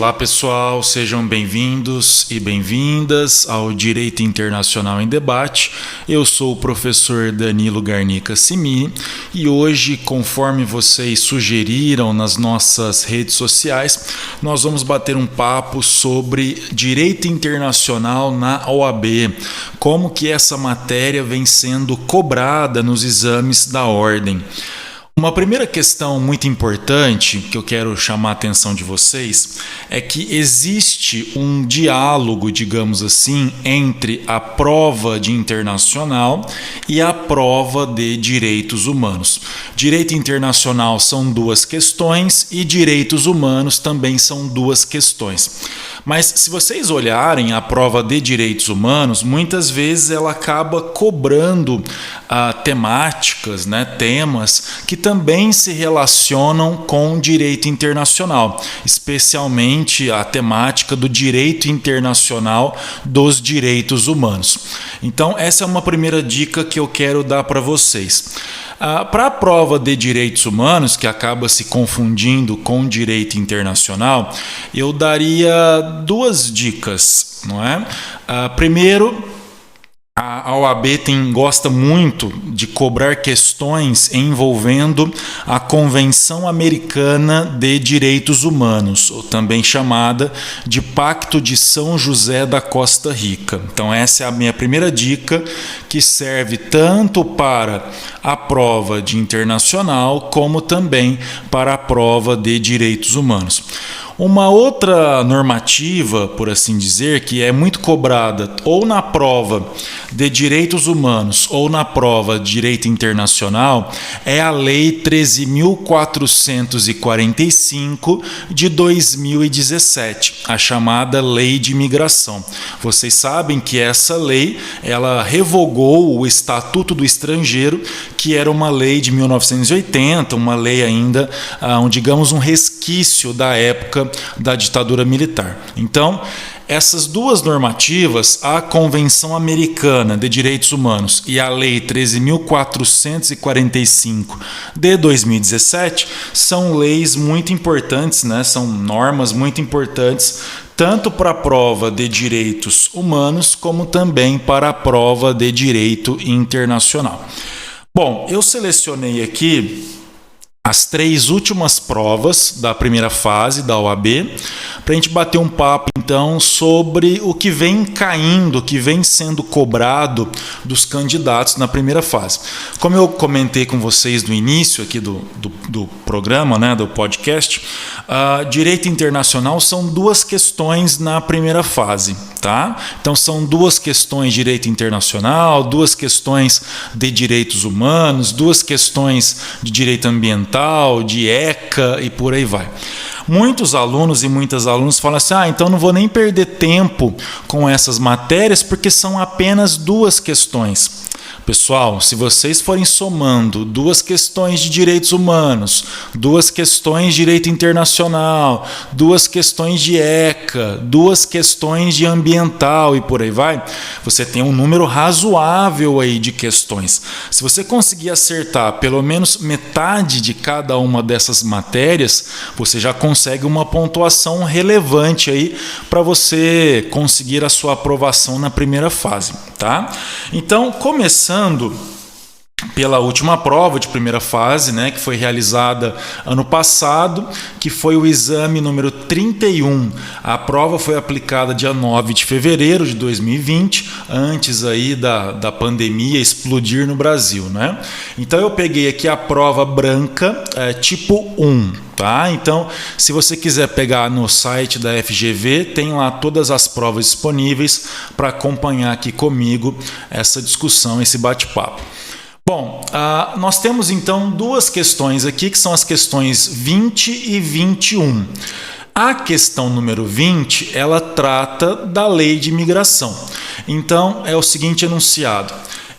Olá pessoal, sejam bem-vindos e bem-vindas ao Direito Internacional em Debate. Eu sou o professor Danilo Garnica Simini e hoje, conforme vocês sugeriram nas nossas redes sociais, nós vamos bater um papo sobre Direito Internacional na OAB, como que essa matéria vem sendo cobrada nos exames da ordem. Uma primeira questão muito importante que eu quero chamar a atenção de vocês é que existe um diálogo, digamos assim, entre a prova de internacional e a prova de direitos humanos. Direito internacional são duas questões e direitos humanos também são duas questões. Mas se vocês olharem a prova de direitos humanos, muitas vezes ela acaba cobrando temáticas, temas que também se relacionam com direito internacional, especialmente a temática do direito internacional dos direitos humanos. Então, essa é uma primeira dica que eu quero dar para vocês. Para a prova de direitos humanos, que acaba se confundindo com direito internacional, eu daria duas dicas, não é? Primeiro, a OAB gosta muito de cobrar questões envolvendo a Convenção Americana de Direitos Humanos, ou também chamada de Pacto de São José da Costa Rica. Então essa é a minha primeira dica, que serve tanto para a prova de internacional como também para a prova de direitos humanos. Uma outra normativa, por assim dizer, que é muito cobrada ou na prova de direitos humanos ou na prova de direito internacional é a Lei 13.445 de 2017, a chamada Lei de Imigração. Vocês sabem que essa lei ela revogou o Estatuto do Estrangeiro, que era uma lei de 1980, uma lei ainda, digamos, um resquício da época da ditadura militar. Então, essas duas normativas, a Convenção Americana de Direitos Humanos e a Lei 13.445 de 2017, são leis muito importantes, são normas muito importantes, tanto para a prova de direitos humanos, como também para a prova de direito internacional. Bom, eu selecionei aqui as três últimas provas da primeira fase da OAB, para a gente bater um papo então sobre o que vem caindo, o que vem sendo cobrado dos candidatos na primeira fase. Como eu comentei com vocês no início aqui do programa, do podcast, direito internacional são duas questões na primeira fase. Tá? Então são duas questões de direito internacional, duas questões de direitos humanos, duas questões de direito ambiental, de ECA e por aí vai. Muitos alunos e muitas alunas falam assim, então não vou nem perder tempo com essas matérias porque são apenas duas questões. Pessoal, se vocês forem somando duas questões de direitos humanos, duas questões de direito internacional, duas questões de ECA, duas questões de ambiental e por aí vai, você tem um número razoável aí de questões. Se você conseguir acertar pelo menos metade de cada uma dessas matérias, você já consegue uma pontuação relevante aí para você conseguir a sua aprovação na primeira fase, tá? Então, começando pela última prova de primeira fase, que foi realizada ano passado, que foi o exame número 31. A prova foi aplicada dia 9 de fevereiro de 2020, antes aí da pandemia explodir no Brasil, Então eu peguei aqui a prova branca, tipo 1. Tá? Então, se você quiser pegar no site da FGV, tem lá todas as provas disponíveis para acompanhar aqui comigo essa discussão, esse bate-papo. Bom, nós temos então duas questões aqui, que são as questões 20 e 21. A questão número 20, ela trata da lei de imigração. Então, é o seguinte enunciado.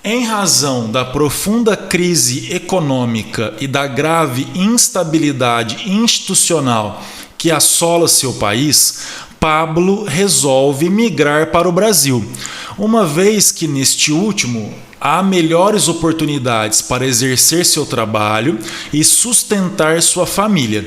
Em razão da profunda crise econômica e da grave instabilidade institucional que assola seu país, Pablo resolve migrar para o Brasil, uma vez que neste último há melhores oportunidades para exercer seu trabalho e sustentar sua família.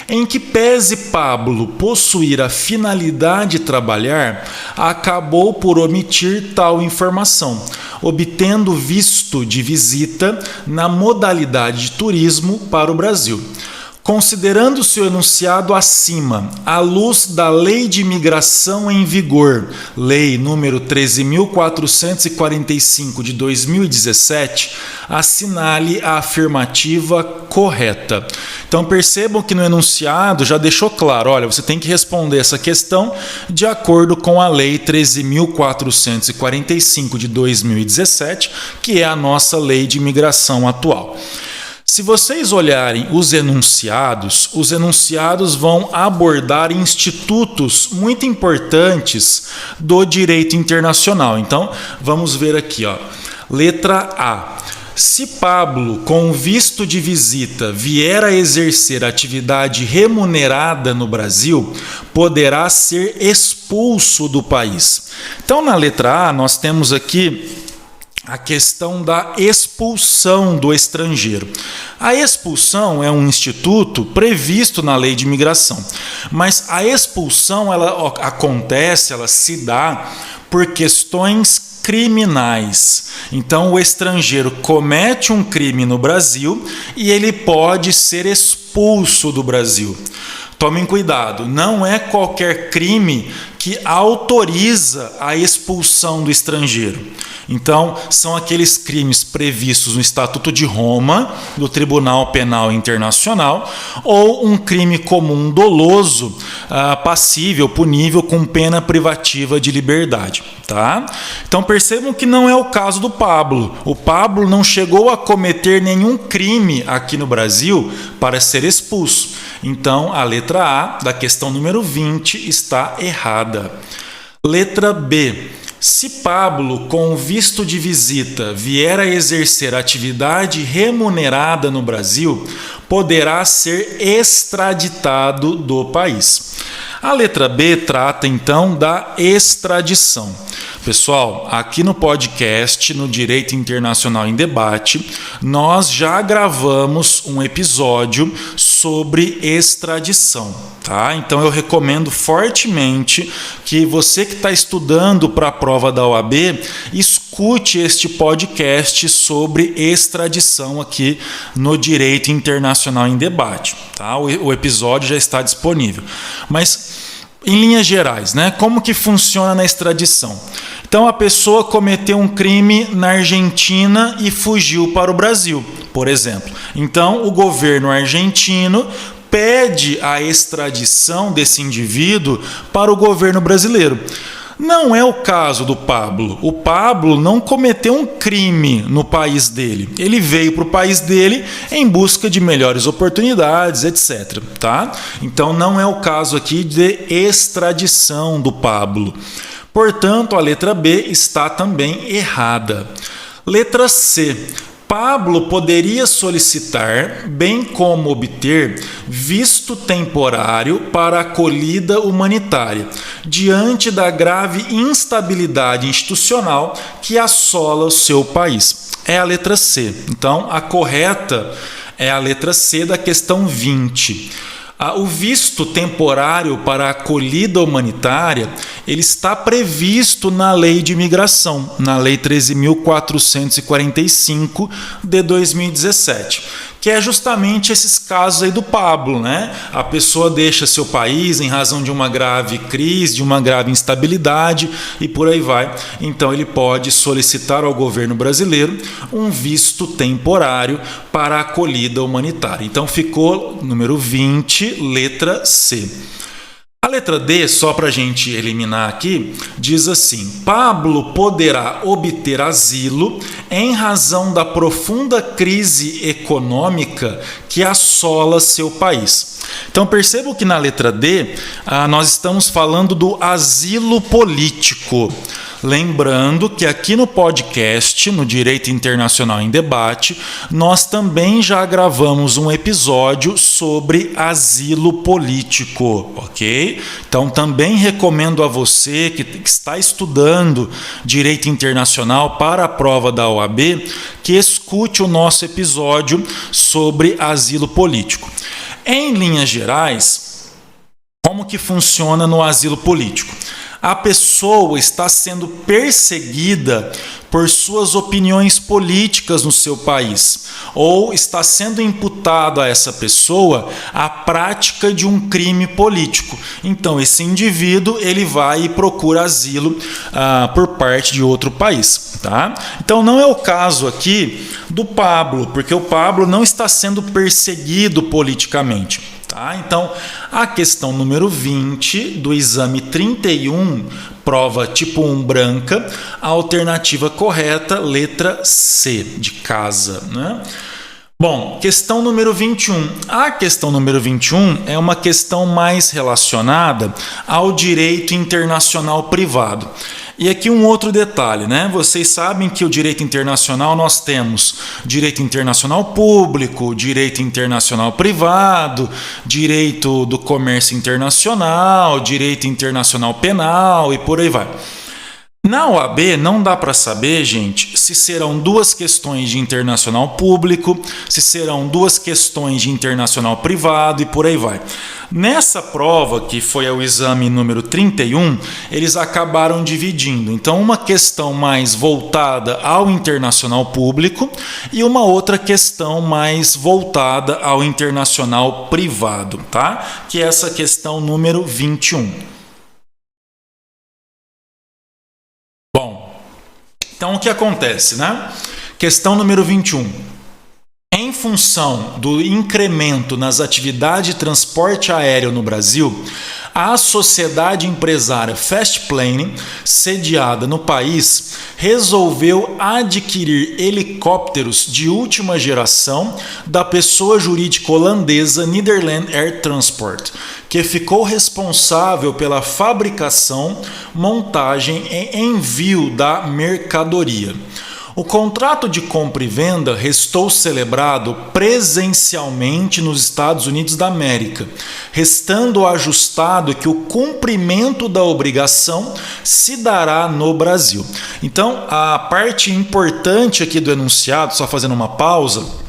Em que pese Pablo possuir a finalidade de trabalhar, acabou por omitir tal informação, obtendo visto de visita na modalidade de turismo para o Brasil. Considerando-se o enunciado acima, à luz da Lei de Imigração em vigor, Lei número 13.445 de 2017, assinale a afirmativa correta. Então percebam que no enunciado já deixou claro, olha, você tem que responder essa questão de acordo com a Lei 13.445 de 2017, que é a nossa Lei de Imigração atual. Se vocês olharem os enunciados vão abordar institutos muito importantes do direito internacional. Então, vamos ver aqui, ó. Letra A. Se Pablo, com visto de visita, vier a exercer atividade remunerada no Brasil, poderá ser expulso do país. Então, na letra A, nós temos aqui a questão da expulsão do estrangeiro. A expulsão é um instituto previsto na Lei de Imigração, mas a expulsão ela acontece, ela se dá por questões criminais. Então, o estrangeiro comete um crime no Brasil e ele pode ser expulso do Brasil. Tomem cuidado, não é qualquer crime que autoriza a expulsão do estrangeiro. Então, são aqueles crimes previstos no Estatuto de Roma, do Tribunal Penal Internacional, ou um crime comum doloso, passível, punível com pena privativa de liberdade. Tá? Então, percebam que não é o caso do Pablo. O Pablo não chegou a cometer nenhum crime aqui no Brasil para ser expulso. Então, a letra A da questão número 20 está errada. Letra B. Se Pablo, com visto de visita, vier a exercer atividade remunerada no Brasil, poderá ser extraditado do país. A letra B trata então da extradição. Pessoal, aqui no podcast, no Direito Internacional em Debate, nós já gravamos um episódio sobre extradição, tá? Então eu recomendo fortemente que você que está estudando para a prova da OAB, escute este podcast sobre extradição aqui no Direito Internacional em Debate, tá? O episódio já está disponível. Mas, em linhas gerais, né? Como que funciona na extradição? Então, a pessoa cometeu um crime na Argentina e fugiu para o Brasil, por exemplo. Então, o governo argentino pede a extradição desse indivíduo para o governo brasileiro. Não é o caso do Pablo. O Pablo não cometeu um crime no país dele. Ele veio para o país dele em busca de melhores oportunidades, etc. Tá? Então, não é o caso aqui de extradição do Pablo. Portanto, a letra B está também errada. Letra C. Pablo poderia solicitar, bem como obter, visto temporário para acolhida humanitária, diante da grave instabilidade institucional que assola o seu país. É a letra C. Então, a correta é a letra C da questão 20. O visto temporário para acolhida humanitária, ele está previsto na Lei de Imigração, na Lei 13.445 de 2017, que é justamente esses casos aí do Pablo, né? A pessoa deixa seu país em razão de uma grave crise, de uma grave instabilidade e por aí vai. Então ele pode solicitar ao governo brasileiro um visto temporário para acolhida humanitária. Então ficou número 20, letra C. A letra D, só para a gente eliminar aqui, diz assim: Pablo poderá obter asilo em razão da profunda crise econômica que assola seu país. Então percebam que na letra D nós estamos falando do asilo político. Lembrando que aqui no podcast, no Direito Internacional em Debate, nós também já gravamos um episódio sobre asilo político, ok? Então também recomendo a você que está estudando Direito Internacional para a prova da OAB que escute o nosso episódio sobre asilo político. Em linhas gerais, como que funciona no asilo político? A pessoa está sendo perseguida por suas opiniões políticas no seu país, ou está sendo imputado a essa pessoa a prática de um crime político. Então, esse indivíduo ele vai e procura asilo por parte de outro país. Tá? Então, não é o caso aqui do Pablo, porque o Pablo não está sendo perseguido politicamente. Tá? Então, a questão número 20 do exame 31, prova tipo 1 branca, a alternativa correta, letra C, de casa. Né? Bom, questão número 21. A questão número 21 é uma questão mais relacionada ao direito internacional privado. E aqui um outro detalhe, né? Vocês sabem que o direito internacional nós temos direito internacional público, direito internacional privado, direito do comércio internacional, direito internacional penal e por aí vai. Na OAB não dá para saber, gente, se serão duas questões de internacional público, se serão duas questões de internacional privado e por aí vai. Nessa prova, que foi o exame número 31, eles acabaram dividindo. Então, uma questão mais voltada ao internacional público e uma outra questão mais voltada ao internacional privado, tá? Que é essa questão número 21. Então, o que acontece, né? Questão número 21. Em função do incremento nas atividades de transporte aéreo no Brasil, a sociedade empresária Fastplane, sediada no país, resolveu adquirir helicópteros de última geração da pessoa jurídica holandesa Nederland Air Transport, que ficou responsável pela fabricação, montagem e envio da mercadoria. O contrato de compra e venda restou celebrado presencialmente nos Estados Unidos da América, restando ajustado que o cumprimento da obrigação se dará no Brasil. Então, a parte importante aqui do enunciado, só fazendo uma pausa,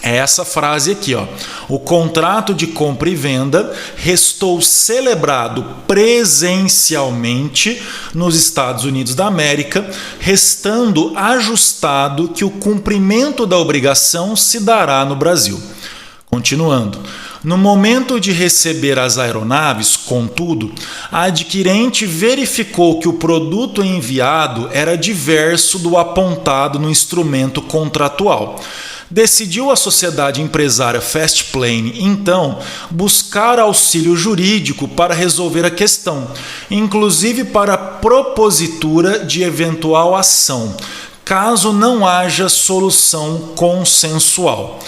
é essa frase aqui, ó. O contrato de compra e venda restou celebrado presencialmente nos Estados Unidos da América, restando ajustado que o cumprimento da obrigação se dará no Brasil. Continuando. No momento de receber as aeronaves, contudo, a adquirente verificou que o produto enviado era diverso do apontado no instrumento contratual. Decidiu a sociedade empresária Fastplane, então, buscar auxílio jurídico para resolver a questão, inclusive para propositura de eventual ação, caso não haja solução consensual.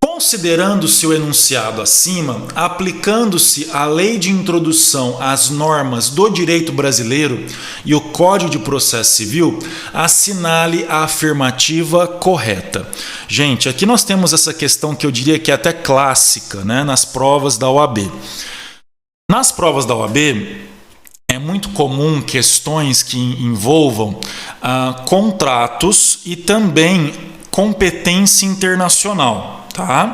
Considerando-se o enunciado acima, aplicando-se a Lei de Introdução às normas do direito brasileiro e o Código de Processo Civil, assinale a afirmativa correta. Gente, aqui nós temos essa questão que eu diria que é até clássica, né, nas provas da OAB. Nas provas da OAB, é muito comum questões que envolvam contratos e também competência internacional. Tá?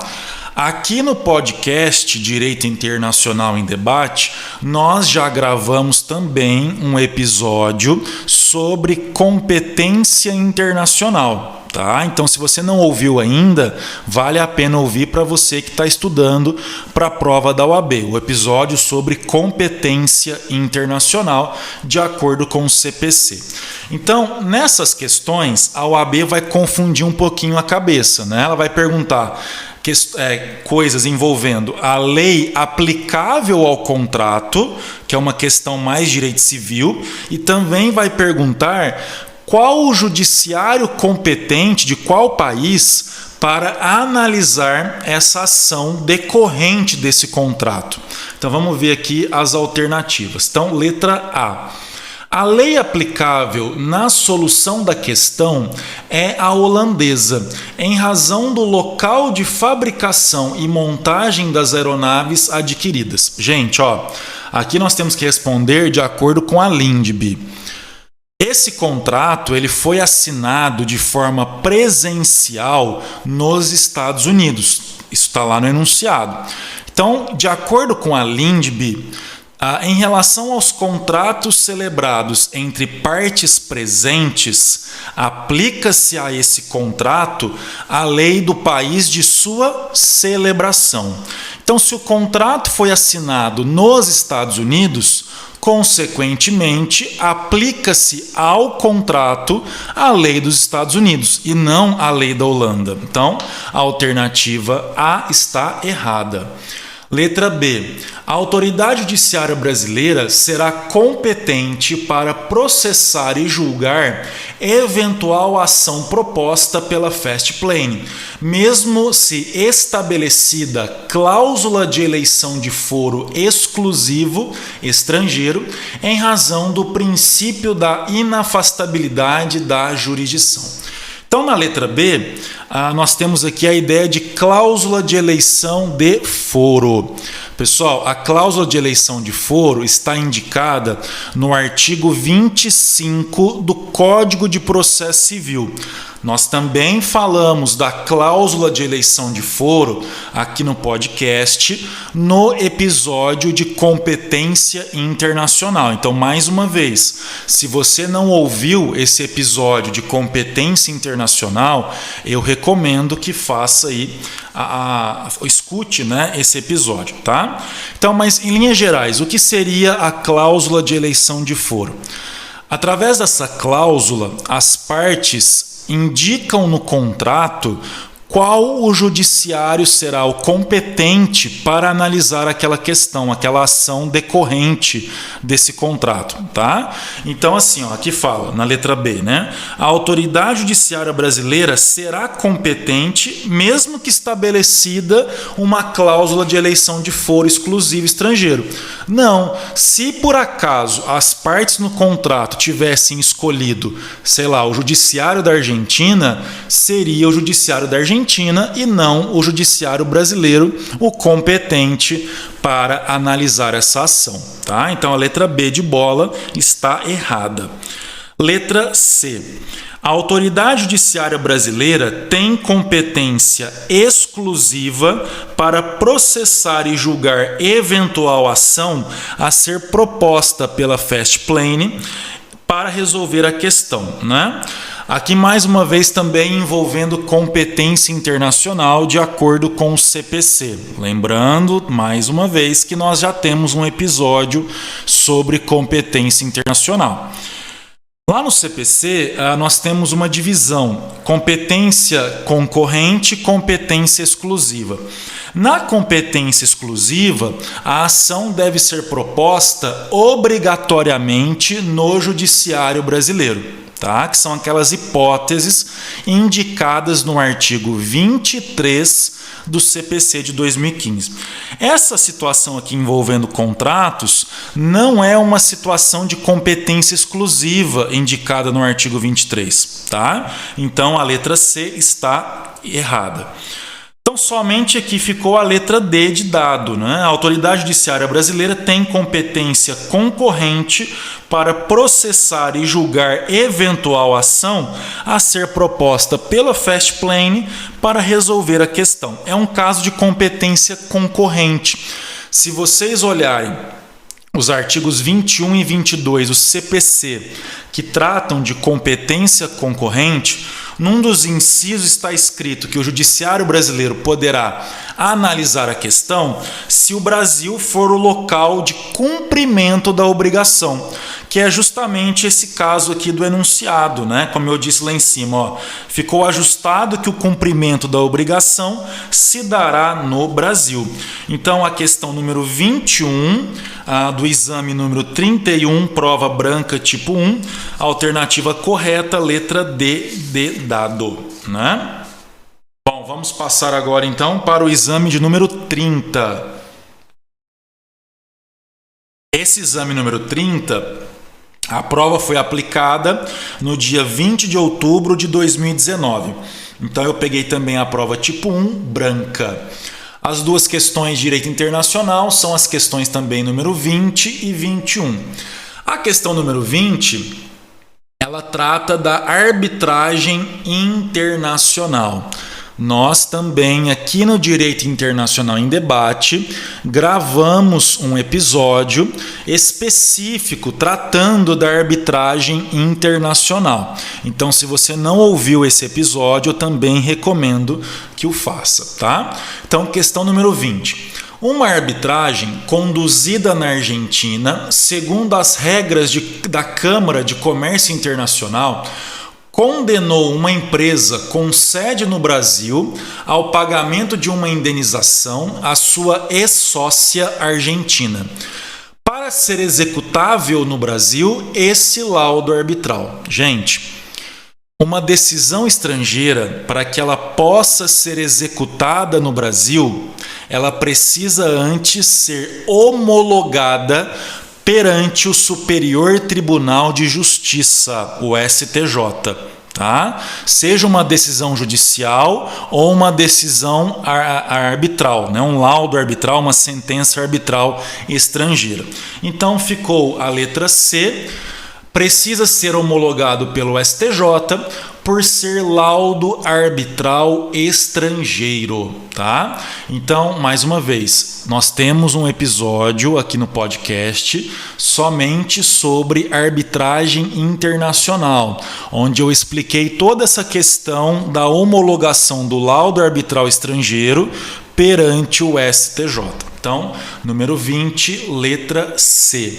Aqui no podcast Direito Internacional em Debate, nós já gravamos também um episódio sobre competência internacional. Tá? Então, se você não ouviu ainda, vale a pena ouvir para você que está estudando para a prova da OAB, o episódio sobre competência internacional, de acordo com o CPC. Então, nessas questões, a OAB vai confundir um pouquinho a cabeça, né? Ela vai perguntar coisas envolvendo a lei aplicável ao contrato, que é uma questão mais direito civil, e também vai perguntar qual o judiciário competente de qual país para analisar essa ação decorrente desse contrato. Então vamos ver aqui as alternativas. Então, letra A. A lei aplicável na solução da questão é a holandesa, em razão do local de fabricação e montagem das aeronaves adquiridas. Gente, aqui nós temos que responder de acordo com a Lindby. Esse contrato ele foi assinado de forma presencial nos Estados Unidos. Isso está lá no enunciado. Então, de acordo com a Lindby, em relação aos contratos celebrados entre partes presentes, aplica-se a esse contrato a lei do país de sua celebração. Então, se o contrato foi assinado nos Estados Unidos, consequentemente, aplica-se ao contrato a lei dos Estados Unidos e não a lei da Holanda. Então, a alternativa A está errada. Letra B. A autoridade judiciária brasileira será competente para processar e julgar eventual ação proposta pela Fastplane, mesmo se estabelecida cláusula de eleição de foro exclusivo estrangeiro, em razão do princípio da inafastabilidade da jurisdição. Então, na letra B, nós temos aqui a ideia de cláusula de eleição de foro. Pessoal, a cláusula de eleição de foro está indicada no artigo 25 do Código de Processo Civil. Nós também falamos da cláusula de eleição de foro aqui no podcast, no episódio de competência internacional. Então, mais uma vez, se você não ouviu esse episódio de competência internacional, eu recomendo que faça aí, escute, né, esse episódio, tá? Então, mas em linhas gerais, o que seria a cláusula de eleição de foro? Através dessa cláusula, as partes indicam no contrato qual o judiciário será o competente para analisar aquela questão, aquela ação decorrente desse contrato, tá? Então, assim, aqui fala, na letra B, né? A autoridade judiciária brasileira será competente, mesmo que estabelecida uma cláusula de eleição de foro exclusivo estrangeiro. Não, se por acaso as partes no contrato tivessem escolhido, sei lá, o judiciário da Argentina, seria o judiciário da Argentina e não o judiciário brasileiro o competente para analisar essa ação, tá? Então a letra B de bola está errada. Letra C. A autoridade judiciária brasileira tem competência exclusiva para processar e julgar eventual ação a ser proposta pela Fastplane para resolver a questão, né? Aqui, mais uma vez, também envolvendo competência internacional de acordo com o CPC. Lembrando, mais uma vez, que nós já temos um episódio sobre competência internacional. Lá no CPC, nós temos uma divisão: competência concorrente e competência exclusiva. Na competência exclusiva, a ação deve ser proposta obrigatoriamente no judiciário brasileiro. Tá? Que são aquelas hipóteses indicadas no artigo 23 do CPC de 2015. Essa situação aqui envolvendo contratos não é uma situação de competência exclusiva indicada no artigo 23. Tá? Então, a letra C está errada. Então, somente aqui ficou a letra D de dado, né? A autoridade judiciária brasileira tem competência concorrente para processar e julgar eventual ação a ser proposta pela Fastplane para resolver a questão. É um caso de competência concorrente. Se vocês olharem os artigos 21 e 22 do CPC, que tratam de competência concorrente, num dos incisos está escrito que o judiciário brasileiro poderá analisar a questão se o Brasil for o local de cumprimento da obrigação, que é justamente esse caso aqui do enunciado, né? Como eu disse lá em cima, ficou ajustado que o cumprimento da obrigação se dará no Brasil. Então, a questão número 21 do exame número 31, prova branca tipo 1, alternativa correta, letra D de dado, né? Bom, vamos passar agora então para o exame de número 30. Esse exame número 30, a prova foi aplicada no dia 20 de outubro de 2019. Então eu peguei também a prova tipo 1, branca. As duas questões de direito internacional são as questões também número 20 e 21. A questão número 20, ela trata da arbitragem internacional. Nós também, aqui no Direito Internacional em Debate, gravamos um episódio específico tratando da arbitragem internacional. Então, se você não ouviu esse episódio, eu também recomendo que o faça, tá? Então, questão número 20. Uma arbitragem conduzida na Argentina, segundo as regras da Câmara de Comércio Internacional, condenou uma empresa com sede no Brasil ao pagamento de uma indenização à sua ex-sócia argentina. Para ser executável no Brasil, esse laudo arbitral. Gente, uma decisão estrangeira, para que ela possa ser executada no Brasil, ela precisa antes ser homologada perante o Superior Tribunal de Justiça, o STJ, tá? Seja uma decisão judicial ou uma decisão arbitral, né? Um laudo arbitral, uma sentença arbitral estrangeira. Então ficou a letra C, precisa ser homologado pelo STJ por ser laudo arbitral estrangeiro, tá? Então, mais uma vez, nós temos um episódio aqui no podcast somente sobre arbitragem internacional, onde eu expliquei toda essa questão da homologação do laudo arbitral estrangeiro perante o STJ. Então, número 20, letra C.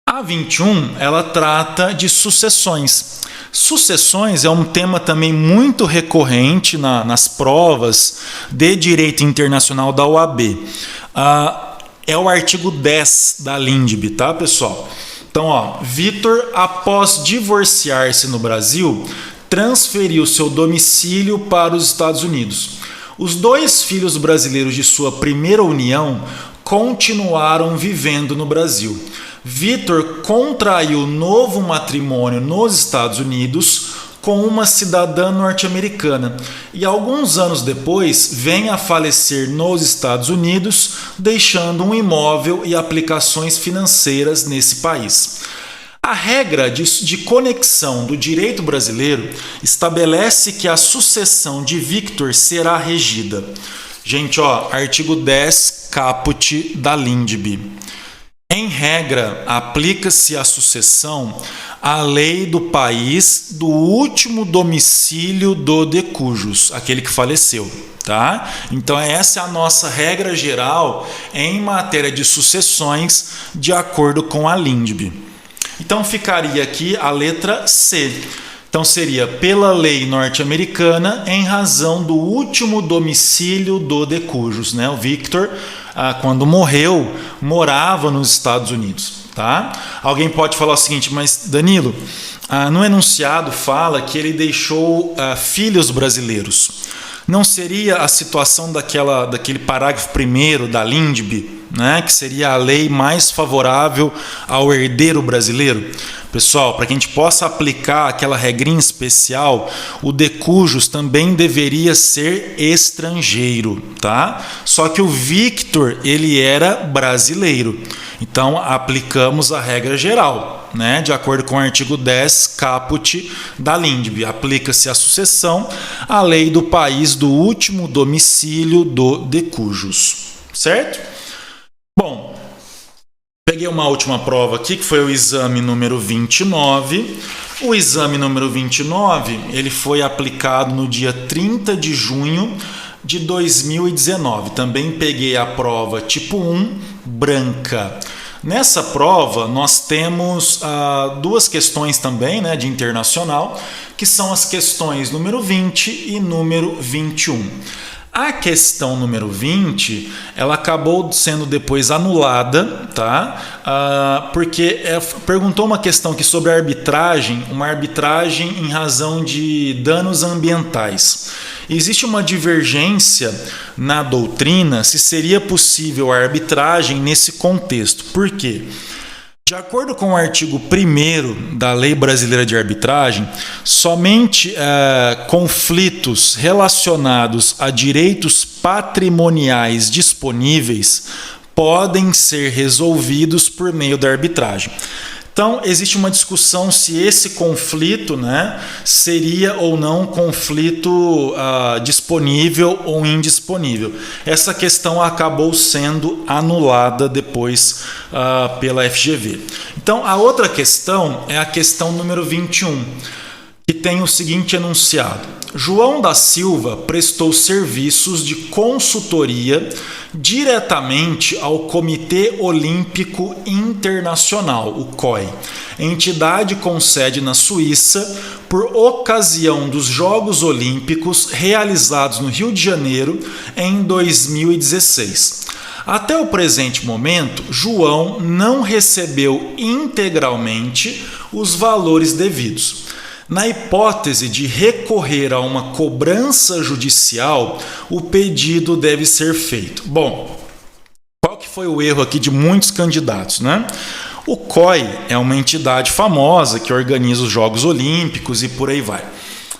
A 21, ela trata de sucessões. Sucessões é um tema também muito recorrente nas provas de direito internacional da OAB. É o artigo 10 da LINDB, tá, pessoal? Então, Vitor, após divorciar-se no Brasil, transferiu seu domicílio para os Estados Unidos. Os dois filhos brasileiros de sua primeira união continuaram vivendo no Brasil. Vitor contraiu novo matrimônio nos Estados Unidos com uma cidadã norte-americana e alguns anos depois vem a falecer nos Estados Unidos, deixando um imóvel e aplicações financeiras nesse país. A regra de conexão do direito brasileiro estabelece que a sucessão de Victor será regida. Gente, artigo 10, caput da LINDB. Em regra, aplica-se a sucessão à lei do país do último domicílio do de cujus, aquele que faleceu, tá? Então essa é a nossa regra geral em matéria de sucessões, de acordo com a LINDB. Então ficaria aqui a letra C. Então seria pela lei norte-americana em razão do último domicílio do de cujus, né? O Victor, quando morreu, morava nos Estados Unidos, tá? Alguém pode falar o seguinte, mas Danilo, no enunciado fala que ele deixou filhos brasileiros. Não seria a situação daquele parágrafo 1º da LINDB, né, que seria a lei mais favorável ao herdeiro brasileiro? Pessoal, para que a gente possa aplicar aquela regrinha especial, o de cujus também deveria ser estrangeiro, tá? Só que o Victor, ele era brasileiro. Então, aplicamos a regra geral, né? De acordo com o artigo 10, caput da LINDB. Aplica-se a sucessão à lei do país do último domicílio do de cujus, certo? Bom, peguei uma última prova aqui, que foi o exame número 29. O exame número 29, ele foi aplicado no dia 30 de junho de 2019. Também peguei a prova tipo 1, branca. Nessa prova, nós temos duas questões também, né, de internacional, que são as questões número 20 e número 21. A questão número 20, ela acabou sendo depois anulada, tá? Porque perguntou uma questão aqui sobre arbitragem, uma arbitragem em razão de danos ambientais. Existe uma divergência na doutrina se seria possível a arbitragem nesse contexto. Por quê? De acordo com o artigo 1º da Lei Brasileira de Arbitragem, somente conflitos relacionados a direitos patrimoniais disponíveis podem ser resolvidos por meio da arbitragem. Então, existe uma discussão se esse conflito, né, seria ou não conflito disponível ou indisponível. Essa questão acabou sendo anulada depois pela FGV. Então, a outra questão é a questão número 21, que tem o seguinte enunciado: João da Silva prestou serviços de consultoria diretamente ao Comitê Olímpico Internacional, o COI, entidade com sede na Suíça, por ocasião dos Jogos Olímpicos realizados no Rio de Janeiro em 2016. Até o presente momento, João não recebeu integralmente os valores devidos. Na hipótese de recorrer a uma cobrança judicial, o pedido deve ser feito. Bom, qual que foi o erro aqui de muitos candidatos, né? O COI é uma entidade famosa que organiza os Jogos Olímpicos e por aí vai.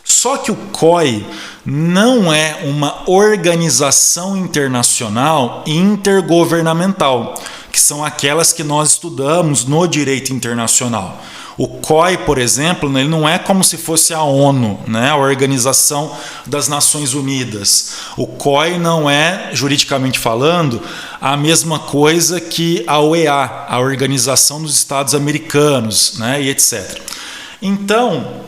Só que o COI não é uma organização internacional intergovernamental, que são aquelas que nós estudamos no direito internacional. O COI, por exemplo, ele não é como se fosse a ONU, né? A Organização das Nações Unidas. O COI não é, juridicamente falando, a mesma coisa que a OEA, a Organização dos Estados Americanos, né? E etc. Então,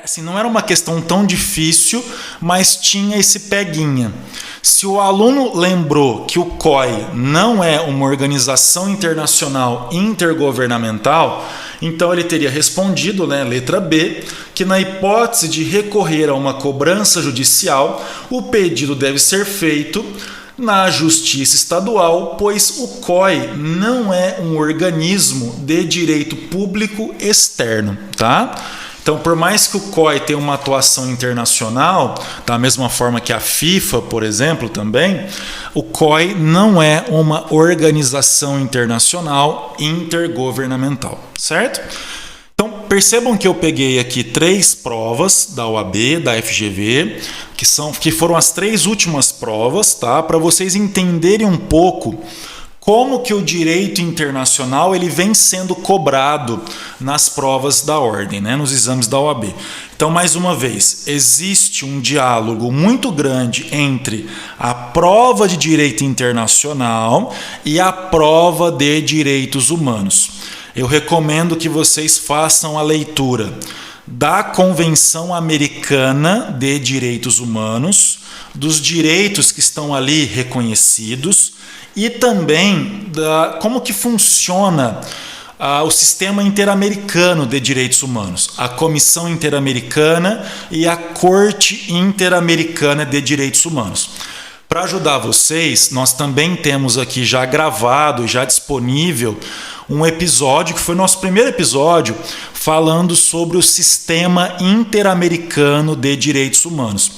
assim, não era uma questão tão difícil, mas tinha esse peguinha. Se o aluno lembrou que o COI não é uma organização internacional intergovernamental, então ele teria respondido, né, letra B, que na hipótese de recorrer a uma cobrança judicial, o pedido deve ser feito na Justiça Estadual, pois o COI não é um organismo de direito público externo, tá? Então, por mais que o COI tenha uma atuação internacional, da mesma forma que a FIFA, por exemplo, também, o COI não é uma organização internacional intergovernamental, certo? Então, percebam que eu peguei aqui 3 provas da OAB, da FGV, que foram as 3 últimas provas, tá? Para vocês entenderem um pouco como que o direito internacional ele vem sendo cobrado nas provas da ordem, né, nos exames da OAB. Então, mais uma vez, existe um diálogo muito grande entre a prova de direito internacional e a prova de direitos humanos. Eu recomendo que vocês façam a leitura da Convenção Americana de Direitos Humanos, dos direitos que estão ali reconhecidos, e também como que funciona o Sistema Interamericano de Direitos Humanos, a Comissão Interamericana e a Corte Interamericana de Direitos Humanos. Para ajudar vocês, nós também temos aqui já gravado, já disponível, um episódio, que foi nosso primeiro episódio, falando sobre o Sistema Interamericano de Direitos Humanos.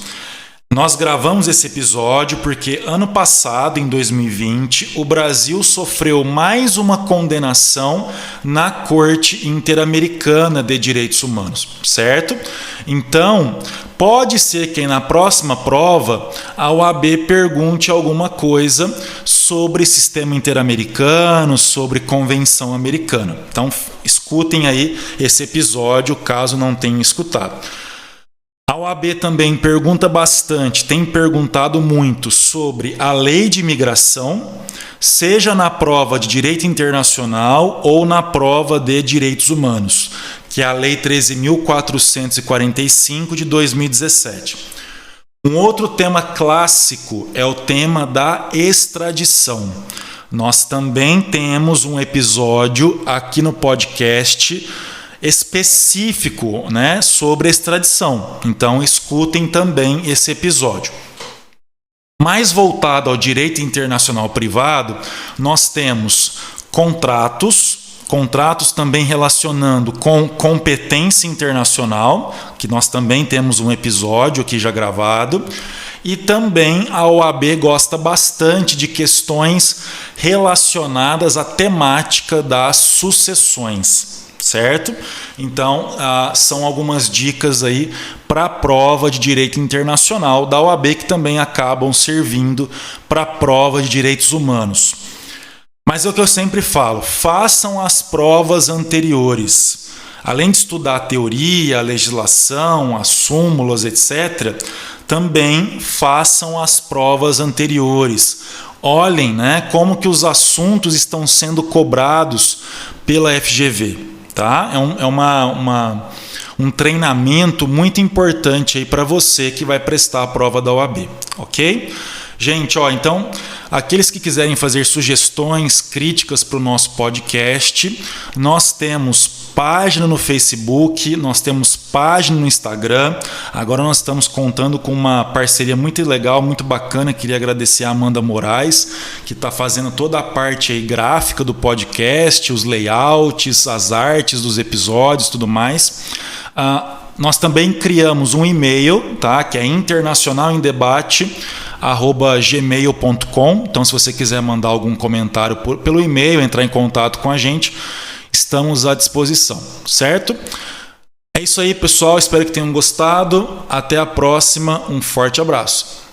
Nós gravamos esse episódio porque ano passado, em 2020, o Brasil sofreu mais uma condenação na Corte Interamericana de Direitos Humanos, certo? Então, pode ser que na próxima prova a OAB pergunte alguma coisa sobre sistema interamericano, sobre convenção americana. Então, escutem aí esse episódio, caso não tenham escutado. A OAB também pergunta bastante, tem perguntado muito sobre a lei de imigração, seja na prova de direito internacional ou na prova de direitos humanos, que é a Lei 13.445 de 2017. Um outro tema clássico é o tema da extradição. Nós também temos um episódio aqui no podcast específico, né, sobre extradição. Então, escutem também esse episódio. Mais voltado ao direito internacional privado, nós temos contratos também relacionando com competência internacional, que nós também temos um episódio aqui já gravado, e também a OAB gosta bastante de questões relacionadas à temática das sucessões, certo? Então, são algumas dicas aí para a prova de direito internacional da OAB que também acabam servindo para a prova de direitos humanos. Mas é o que eu sempre falo, façam as provas anteriores. Além de estudar a teoria, a legislação, as súmulas, etc., também façam as provas anteriores. Olhem, né, como que os assuntos estão sendo cobrados pela FGV. Tá? É um treinamento muito importante para você que vai prestar a prova da OAB. Ok? Gente, então, aqueles que quiserem fazer sugestões, críticas para o nosso podcast, nós temos página no Facebook, nós temos página no Instagram. Agora nós estamos contando com uma parceria muito legal, muito bacana. Queria agradecer a Amanda Moraes, que está fazendo toda a parte aí gráfica do podcast, os layouts, as artes dos episódios e tudo mais. Nós também criamos um e-mail, tá? Que é internacionalindebate@gmail.com. Então, se você quiser mandar algum comentário pelo e-mail, entrar em contato com a gente, estamos à disposição, certo? É isso aí, pessoal. Espero que tenham gostado. Até a próxima. Um forte abraço.